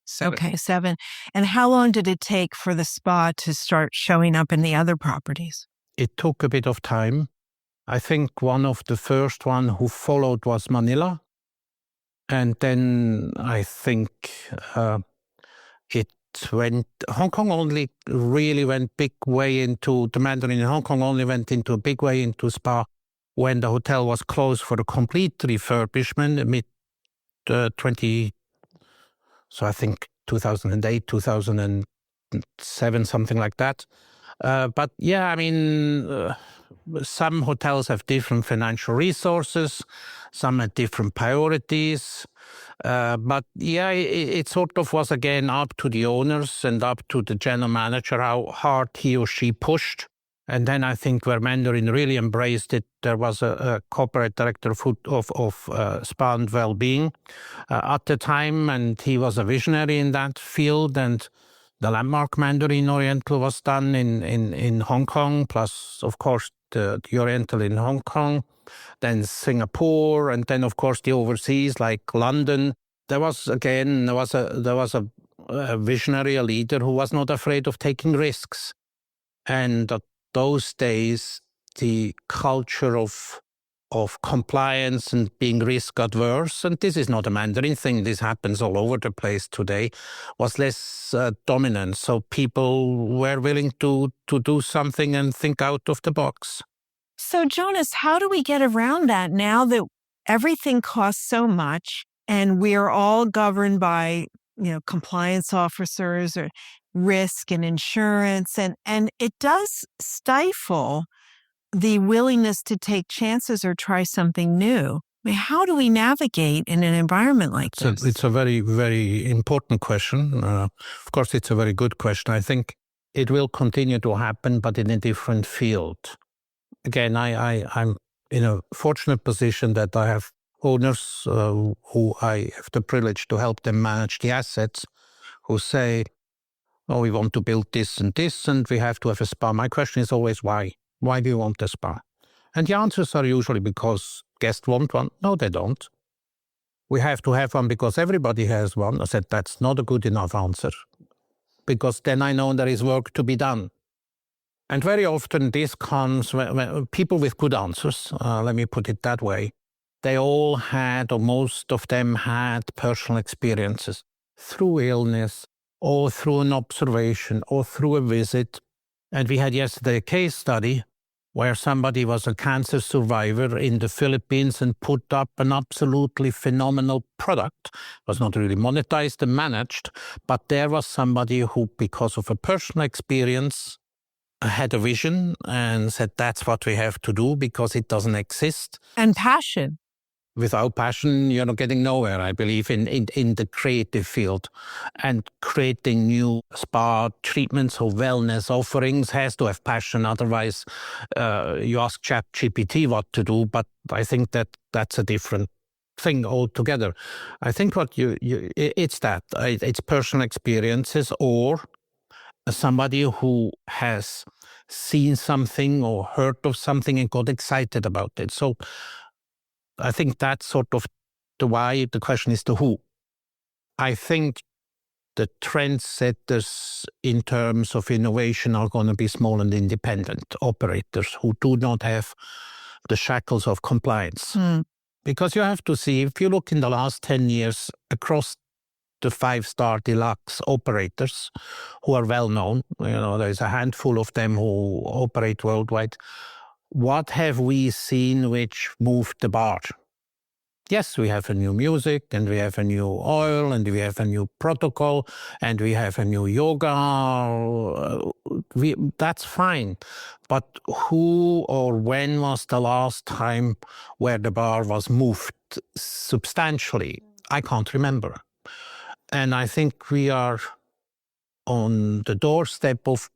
7. Okay, 7. And how long did it take for the spa to start showing up in the other properties? It took a bit of time. I think one of the first one who followed was Manila. And then I think Hong Kong only really went big way into the Mandarin. Hong Kong only went into a big way into spa when the hotel was closed for a complete refurbishment 20, so I think 2008, 2007, something like that. But yeah, I mean, some hotels have different financial resources, some have different priorities. But yeah, it sort of was again up to the owners and up to the general manager how hard he or she pushed. And then I think where Mandarin really embraced it, there was a corporate director of spa and well-being at the time, and he was a visionary in that field. And the landmark Mandarin Oriental was done in Hong Kong, plus, of course, the Oriental in Hong Kong, then Singapore, and then, of course, the overseas, like London. There was a visionary, a leader who was not afraid of taking risks. And those days, the culture of compliance and being risk adverse, and this is not a Mandarin thing, this happens all over the place today, was less dominant. So people were willing to do something and think out of the box. So Jonas, how do we get around that now that everything costs so much and we are all governed by, compliance officers or risk and insurance, and it does stifle the willingness to take chances or try something new? I mean, how do we navigate in an environment like this? It's a very, very important question. Of course, it's a very good question. I think it will continue to happen, but in a different field. Again, I'm in a fortunate position that I have owners who I have the privilege to help them manage the assets, who say, oh, we want to build this, and we have to have a spa. My question is always, why? Why do you want a spa? And the answers are usually because guests want one. No, they don't. We have to have one because everybody has one. I said, that's not a good enough answer, because then I know there is work to be done. And very often this comes when people with good answers, let me put it that way, they all had, or most of them had, personal experiences through illness or through an observation or through a visit. And we had yesterday a case study where somebody was a cancer survivor in the Philippines and put up an absolutely phenomenal product. It was not really monetized and managed, but there was somebody who, because of a personal experience, had a vision and said, that's what we have to do because it doesn't exist. And passion. Without passion, you're not getting nowhere, I believe, in the creative field. And creating new spa treatments or wellness offerings has to have passion. Otherwise, you ask ChatGPT what to do, but I think that's a different thing altogether. I think what it's personal experiences or somebody who has seen something or heard of something and got excited about it. So I think that's sort of the why. The question is the who. I think the trendsetters in terms of innovation are going to be small and independent operators who do not have the shackles of compliance. Because you have to see, if you look in the last 10 years across the 5-star deluxe operators who are well known, there's a handful of them who operate worldwide. What have we seen which moved the bar? Yes, we have a new music, and we have a new oil, and we have a new protocol, and we have a new yoga. That's fine. But who or when was the last time where the bar was moved substantially? I can't remember. And I think we are on the doorstep of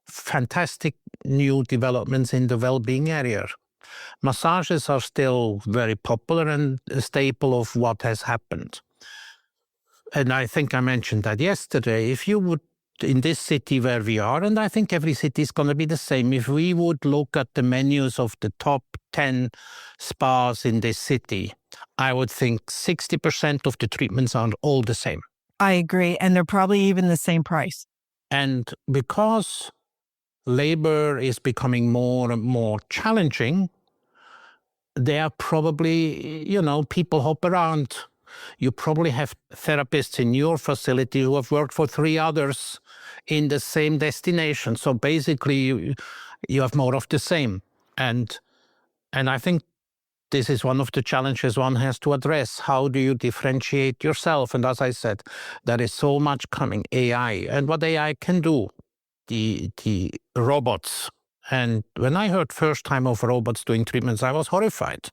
fantastic new developments in the well-being area. Massages are still very popular and a staple of what has happened. And I think I mentioned that yesterday. If you would, in this city where we are, and I think every city is going to be the same, if we would look at the menus of the top 10 spas in this city, I would think 60% of the treatments are all the same. I agree. And they're probably even the same price. And because labor is becoming more and more challenging, there are probably, people hop around. You probably have therapists in your facility who have worked for 3 others in the same destination. So basically, you have more of the same. And I think this is one of the challenges one has to address. How do you differentiate yourself? And as I said, there is so much coming, AI, and what AI can do, the robots. And when I heard first time of robots doing treatments, I was horrified.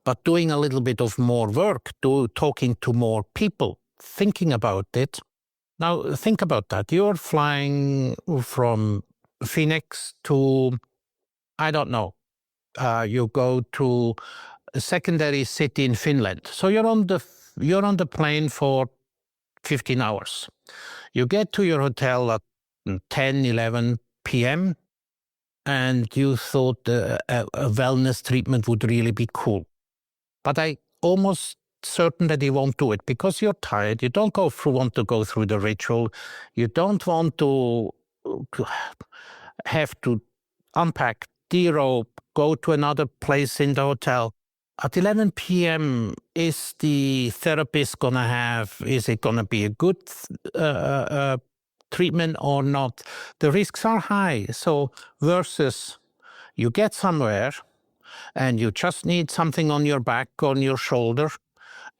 But doing a little bit of more work, talking to more people, thinking about it. Now, think about that. You're flying from Phoenix to, I don't know, you go to a secondary city in Finland. So you're on the plane for 15 hours. You get to your hotel at 10, 11 p.m. and you thought a wellness treatment would really be cool. But I almost certain that you won't do it because you're tired. You don't want to go through the ritual. You don't want to have to unpack, derobe, go to another place in the hotel. At 11 p.m., is the therapist going to is it going to be a good treatment or not? The risks are high. So versus you get somewhere and you just need something on your back, on your shoulder,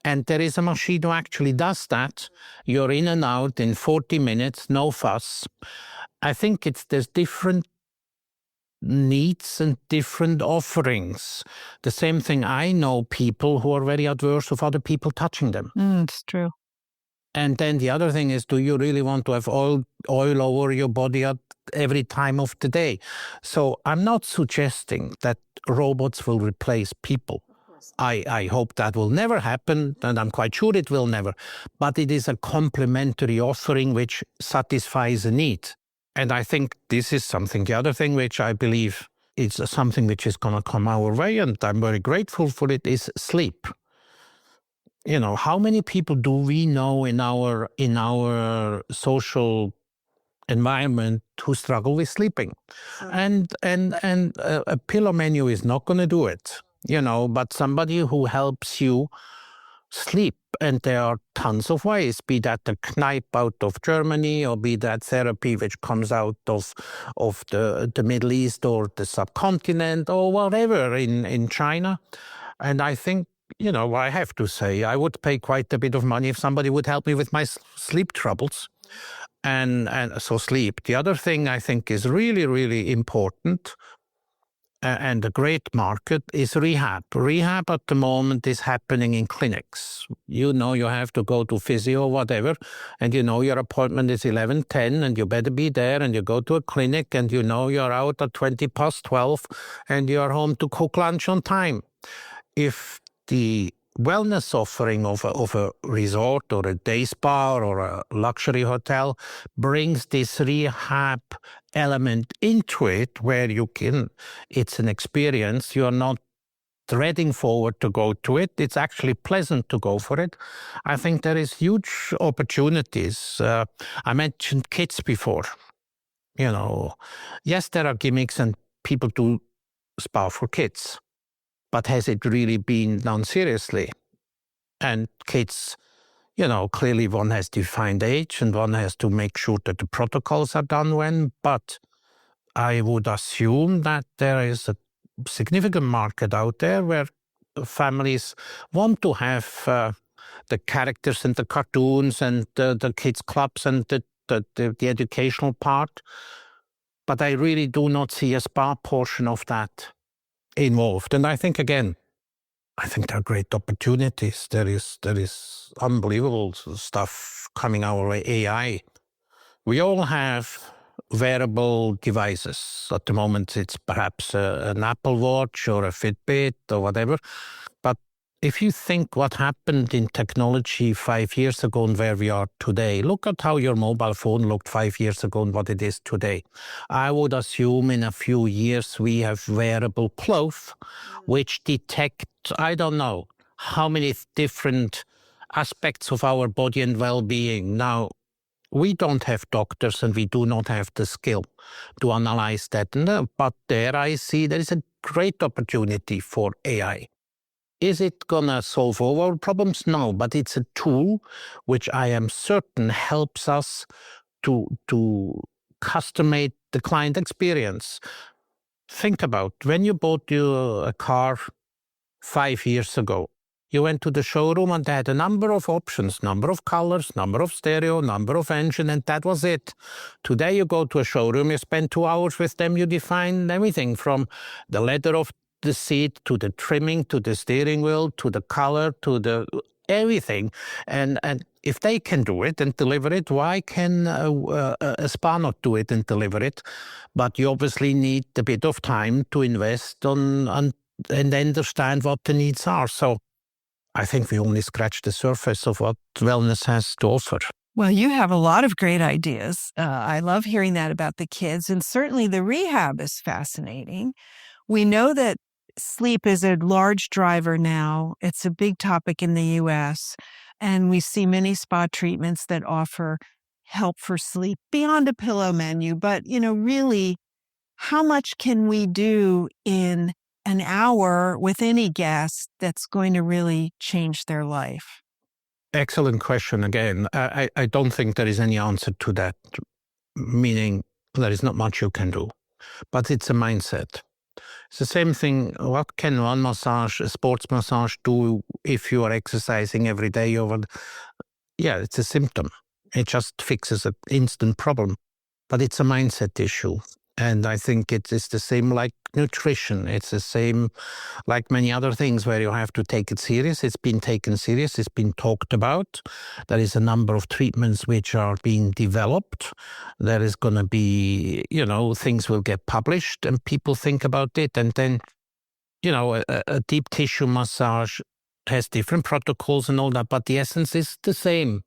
and there is a machine who actually does that. You're in and out in 40 minutes, no fuss. I think there's different needs and different offerings. The same thing, I know people who are very adverse of other people touching them. It's true. And then the other thing is, do you really want to have oil over your body at every time of the day? So I'm not suggesting that robots will replace people. I hope that will never happen, and I'm quite sure it will never. But it is a complementary offering which satisfies a need. And I think this is something. The other thing which I believe is something which is going to come our way, and I'm very grateful for it, is sleep. You know, how many people do we know in our social environment who struggle with sleeping? And a pillow menu is not going to do it, you know, but somebody who helps you sleep. And there are tons of ways, be that the Kneipp out of Germany, or be that therapy which comes out of the Middle East or the subcontinent or whatever in China. And I think, you know, I have to say, I would pay quite a bit of money if somebody would help me with my sleep troubles. And so sleep. The other thing I think is really, really important, and a great market, is rehab. Rehab at the moment is happening in clinics. You know, you have to go to physio or whatever, and you know your appointment is 11:10, and you better be there, and you go to a clinic, and you know you're out at 12:20, and you're home to cook lunch on time. If the wellness offering of a resort or a day spa or a luxury hotel brings this rehab element into it, where it's an experience, you're not dreading forward to go to it, it's actually pleasant to go for it. I think there is huge opportunities. I mentioned kids before. You know, yes, there are gimmicks and people do spa for kids. But has it really been done seriously? And kids, you know, clearly one has defined age and one has to make sure that the protocols are done when. But I would assume that there is a significant market out there where families want to have the characters and the cartoons and the kids' clubs and the educational part. But I really do not see a spa portion of that involved. And I think, again, there are great opportunities. There is unbelievable stuff coming our way. AI. We all have wearable devices. At the moment, it's perhaps an Apple Watch or a Fitbit or whatever. But if you think what happened in technology 5 years ago and where we are today, look at how your mobile phone looked 5 years ago and what it is today. I would assume in a few years we have wearable clothes which detect, I don't know, how many different aspects of our body and well-being. Now, we don't have doctors and we do not have the skill to analyze that. But there I see there is a great opportunity for AI. Is it going to solve all our problems? No, but it's a tool which I am certain helps us to customate the client experience. Think about when you bought a car 5 years ago. You went to the showroom and they had a number of options, number of colors, number of stereo, number of engine, and that was it. Today you go to a showroom, you spend 2 hours with them, you define everything from the leather of the seat to the trimming, to the steering wheel, to the color, to the everything. And if they can do it and deliver it, why can a spa not do it and deliver it? But you obviously need a bit of time to invest on and understand what the needs are. So I think we only scratched the surface of what wellness has to offer. Well, you have a lot of great ideas. I love hearing that about the kids. And certainly the rehab is fascinating. We know that sleep is a large driver now. It's a big topic in the U.S. And we see many spa treatments that offer help for sleep beyond a pillow menu. But, really, how much can we do in an hour with any guest that's going to really change their life? Excellent question again. I don't think there is any answer to that, meaning there is not much you can do. But it's a mindset. It's the same thing. What can one massage, a sports massage, do if you are exercising every day Yeah, it's a symptom. It just fixes an instant problem. But it's a mindset issue. And I think it is the same like nutrition. It's the same like many other things where you have to take it serious. It's been taken serious. It's been talked about. There is a number of treatments which are being developed. There is going to be, things will get published and people think about it. And then, a deep tissue massage has different protocols and all that, but the essence is the same.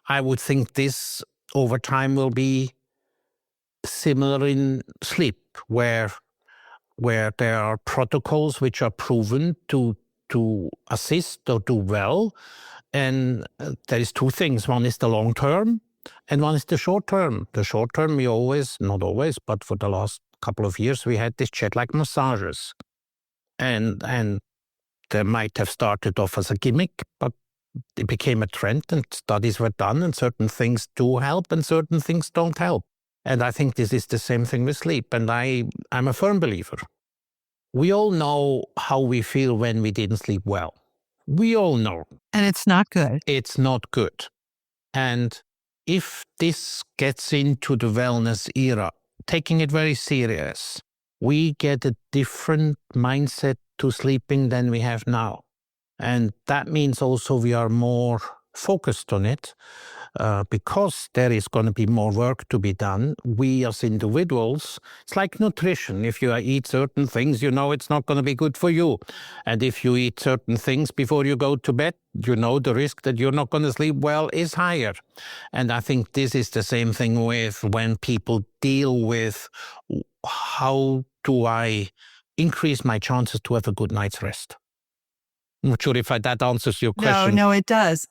I would think this over time will be similar in sleep, where there are protocols which are proven to assist or do well. And there is two things. One is the long term and one is the short term. The short term, we always, not always, but for the last couple of years, we had these jet-lag massages. And they might have started off as a gimmick, but it became a trend and studies were done and certain things do help and certain things don't help. And I think this is the same thing with sleep. And I'm a firm believer. We all know how we feel when we didn't sleep well. We all know. And it's not good. It's not good. And if this gets into the wellness era, taking it very serious, we get a different mindset to sleeping than we have now. And that means also we are more focused on it. Because there is going to be more work to be done, we as individuals, it's like nutrition. If you eat certain things, it's not going to be good for you. And if you eat certain things before you go to bed, the risk that you're not going to sleep well is higher. And I think this is the same thing with when people deal with how do I increase my chances to have a good night's rest. I'm not sure if that answers your question. No, it does.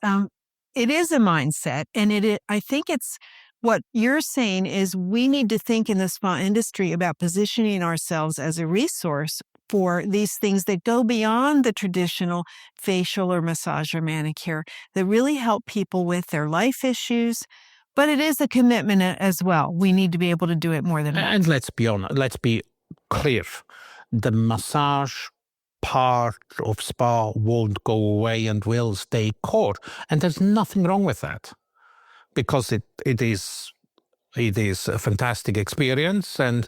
It is a mindset, and I think it's what you're saying is we need to think in the spa industry about positioning ourselves as a resource for these things that go beyond the traditional facial or massage or manicure, that really help people with their life issues. But it is a commitment as well. We need to be able to do it more than once. And let's be honest, let's be clear. The massage part of spa won't go away and will stay core. And there's nothing wrong with that because it is a fantastic experience and,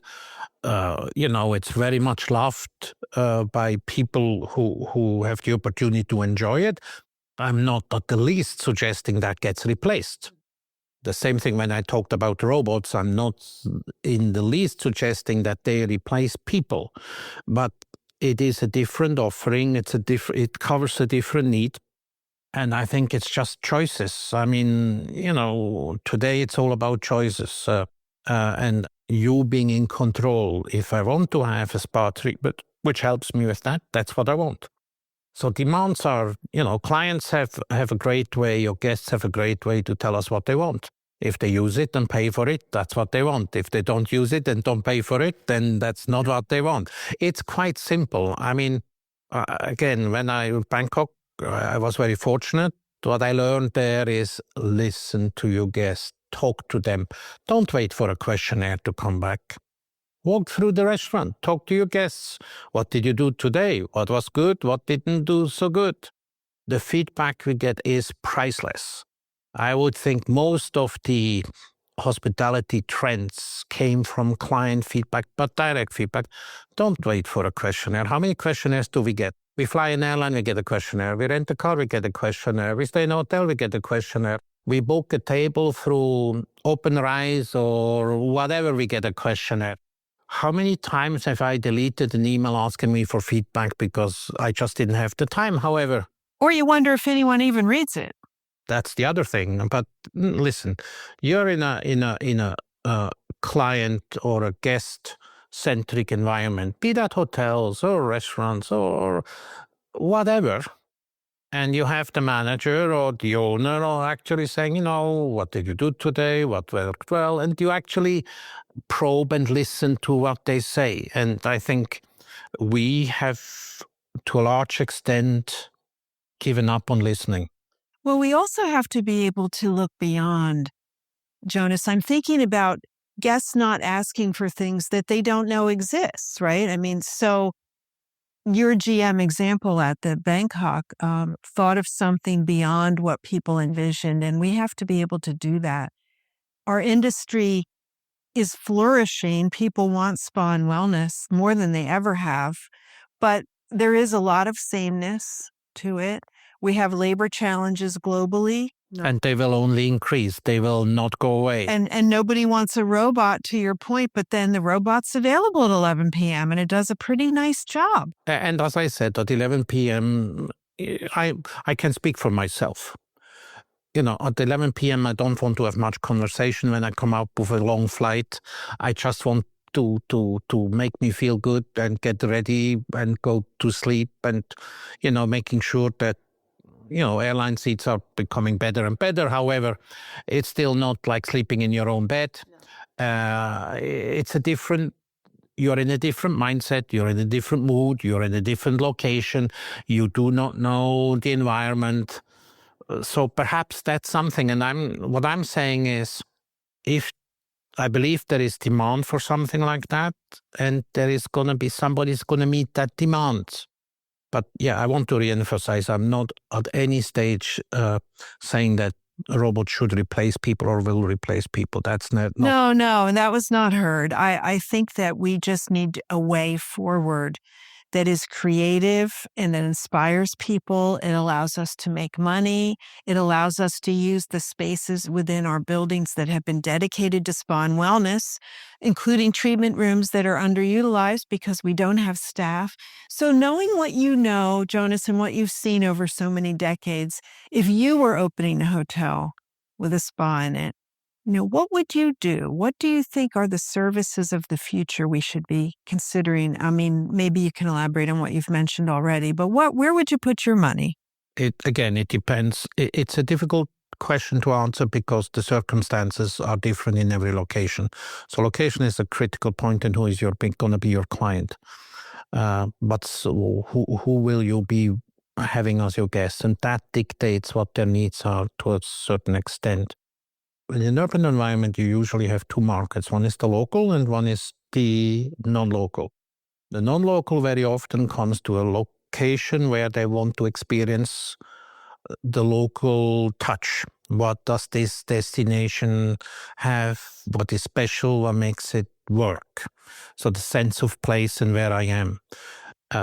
it's very much loved by people who have the opportunity to enjoy it. I'm not at the least suggesting that gets replaced. The same thing when I talked about robots, I'm not in the least suggesting that they replace people, but it is a different offering. It covers a different need. And I think it's just choices. I mean, today it's all about choices and you being in control. If I want to have a spa treatment, which helps me with that, that's what I want. So demands are, clients have a great way, or guests have a great way to tell us what they want. If they use it and pay for it, that's what they want. If they don't use it and don't pay for it, then that's not what they want. It's quite simple. I mean, again, when I was in Bangkok, I was very fortunate. What I learned there is listen to your guests, talk to them. Don't wait for a questionnaire to come back. Walk through the restaurant, talk to your guests. What did you do today? What was good? What didn't do so good? The feedback we get is priceless. I would think most of the hospitality trends came from client feedback, but direct feedback. Don't wait for a questionnaire. How many questionnaires do we get? We fly an airline, we get a questionnaire. We rent a car, we get a questionnaire. We stay in a hotel, we get a questionnaire. We book a table through OpenRise or whatever, we get a questionnaire. How many times have I deleted an email asking me for feedback because I just didn't have the time, however? Or you wonder if anyone even reads it. That's the other thing. But listen, you're in a client or a guest-centric environment, be that hotels or restaurants or whatever, and you have the manager or the owner or actually saying, what did you do today? What worked well? And you actually probe and listen to what they say. And I think we have, to a large extent, given up on listening. Well, we also have to be able to look beyond. Jonas, I'm thinking about guests not asking for things that they don't know exists, right? I mean, so your GM example at the Bangkok thought of something beyond what people envisioned, and we have to be able to do that. Our industry is flourishing. People want spa and wellness more than they ever have, but there is a lot of sameness to it. We have labor challenges globally. And they will only increase. They will not go away. And nobody wants a robot, to your point, but then the robot's available at 11 p.m. and it does a pretty nice job. And as I said, at 11 p.m., I can speak for myself. At 11 p.m., I don't want to have much conversation when I come out with a long flight. I just want to make me feel good and get ready and go to sleep and, making sure that airline seats are becoming better and better. However, it's still not like sleeping in your own bed. No. You're in a different mindset. You're in a different mood. You're in a different location. You do not know the environment. So perhaps that's something. And what I'm saying is, if I believe there is demand for something like that, and there is going to be somebody's going to meet that demand. But yeah, I want to reemphasize, I'm not at any stage saying that a robot should replace people or will replace people. That's not... No, and that was not heard. I think that we just need a way forward that is creative and that inspires people. It allows us to make money. It allows us to use the spaces within our buildings that have been dedicated to spa and wellness, including treatment rooms that are underutilized because we don't have staff. So knowing what you know, Jonas, and what you've seen over so many decades, if you were opening a hotel with a spa in it, what would you do? What do you think are the services of the future we should be considering? I mean, maybe you can elaborate on what you've mentioned already, but where would you put your money? It depends. It's a difficult question to answer because the circumstances are different in every location. So location is a critical point, and who is going to be your client. But so who will you be having as your guest? And that dictates what their needs are to a certain extent. In an urban environment, you usually have two markets. One is the local and one is the non-local. The non-local very often comes to a location where they want to experience the local touch. What does this destination have? What is special? What makes it work? So the sense of place and where I am.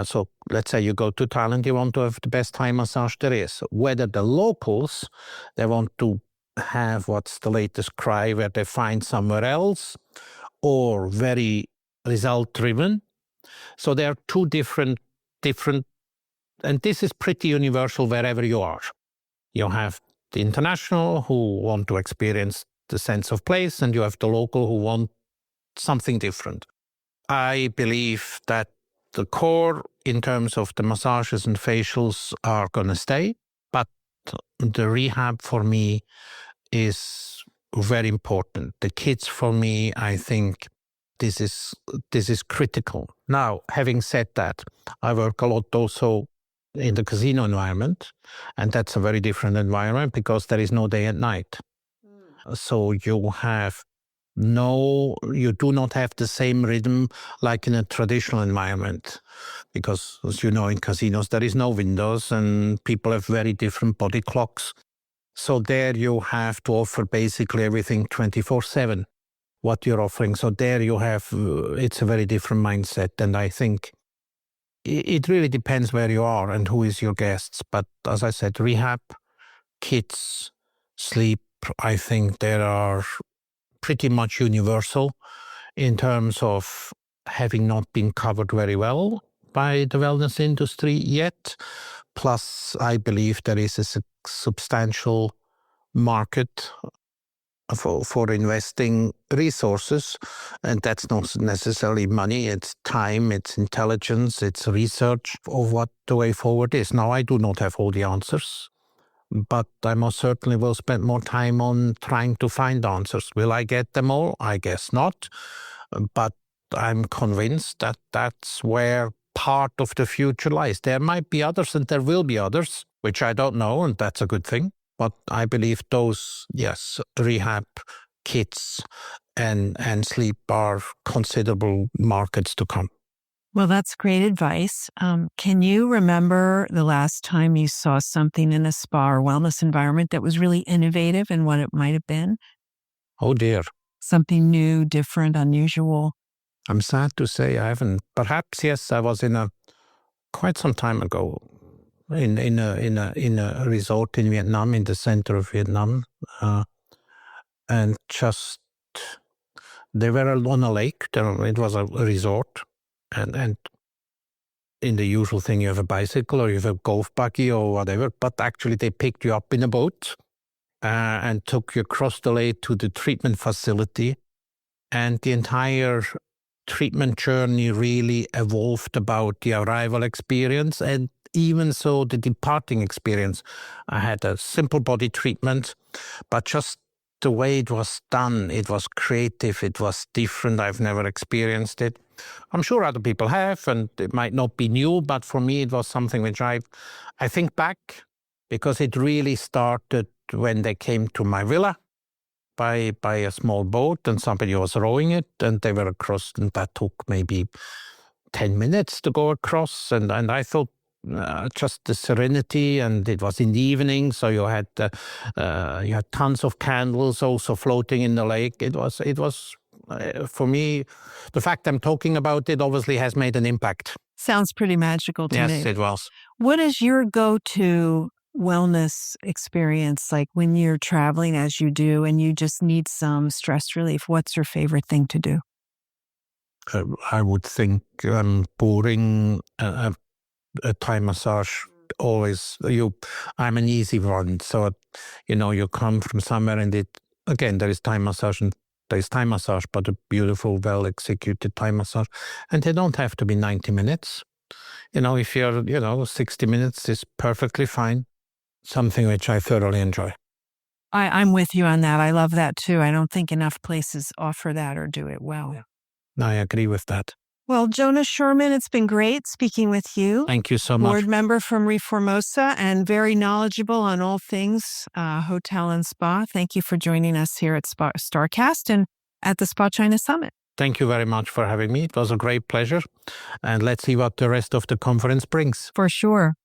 So let's say you go to Thailand, you want to have the best Thai massage there is. Whether the locals, they want to have what's the latest cry where they find somewhere else, or very result driven. So there are two different, and this is pretty universal wherever you are. You have the international who want to experience the sense of place, and you have the local who want something different. I believe that the core in terms of the massages and facials are going to stay, but the rehab for me is very important. The kids for me, I think this is critical. Now, having said that, I work a lot also in the casino environment, and that's a very different environment because there is no day and night. So you have No, you do not have the same rhythm like in a traditional environment. Because, as you know, in casinos, there is no windows and people have very different body clocks. So there you have to offer basically everything 24/7, what you're offering. So there you have, it's a very different mindset. And I think it really depends where you are and who is your guests. But as I said, rehab, kids, sleep, I think they are pretty much universal in terms of having not been covered very well by the wellness industry yet. Plus, I believe there is a substantial market for investing resources, and that's not necessarily money, it's time, it's intelligence, it's research of what the way forward is. Now, I do not have all the answers, but I most certainly will spend more time on trying to find answers. Will I get them all? I guess not, but I'm convinced that that's where part of the future lies. There might be others and there will be others, which I don't know, and that's a good thing. But I believe those, yes, rehab, kids, and sleep are considerable markets to come. Well, that's great advice. Can you remember the last time you saw something in a spa or wellness environment that was really innovative and what it might have been? Oh dear. Something new, different, unusual? I'm sad to say I haven't. Perhaps, yes, I was quite some time ago in a resort in Vietnam, in the center of Vietnam, and just they were on a lake. It was a resort, and in the usual thing, you have a bicycle or you have a golf buggy or whatever. But actually, they picked you up in a boat and took you across the lake to the treatment facility, and the entire treatment journey really evolved about the arrival experience and even so the departing experience. I had a simple body treatment, but just the way it was done, it was creative, it was different. I've never experienced it. I'm sure other people have, and it might not be new, but for me it was something which I think back, because it really started when they came to my villa by a small boat and somebody was rowing it and they were across, and that took maybe 10 minutes to go across. And I thought just the serenity, and it was in the evening, so you had tons of candles also floating in the lake. It was for me, the fact I'm talking about it obviously has made an impact. Sounds pretty magical to me. Yes, it was. What is your go-to wellness experience, like when you're traveling as you do and you just need some stress relief? What's your favorite thing to do? I would think pouring a Thai massage. Always, I'm an easy one. So, you come from somewhere and there is Thai massage and there's Thai massage, but a beautiful, well-executed Thai massage. And they don't have to be 90 minutes. If you're, 60 minutes is perfectly fine. Something which I thoroughly enjoy. I'm with you on that. I love that too. I don't think enough places offer that or do it well. I agree with that. Well, Jonas Schurman, it's been great speaking with you. Thank you so much. Board member from Reformosa and very knowledgeable on all things hotel and spa. Thank you for joining us here at Starrcast and at the Spa China Summit. Thank you very much for having me. It was a great pleasure. And let's see what the rest of the conference brings. For sure.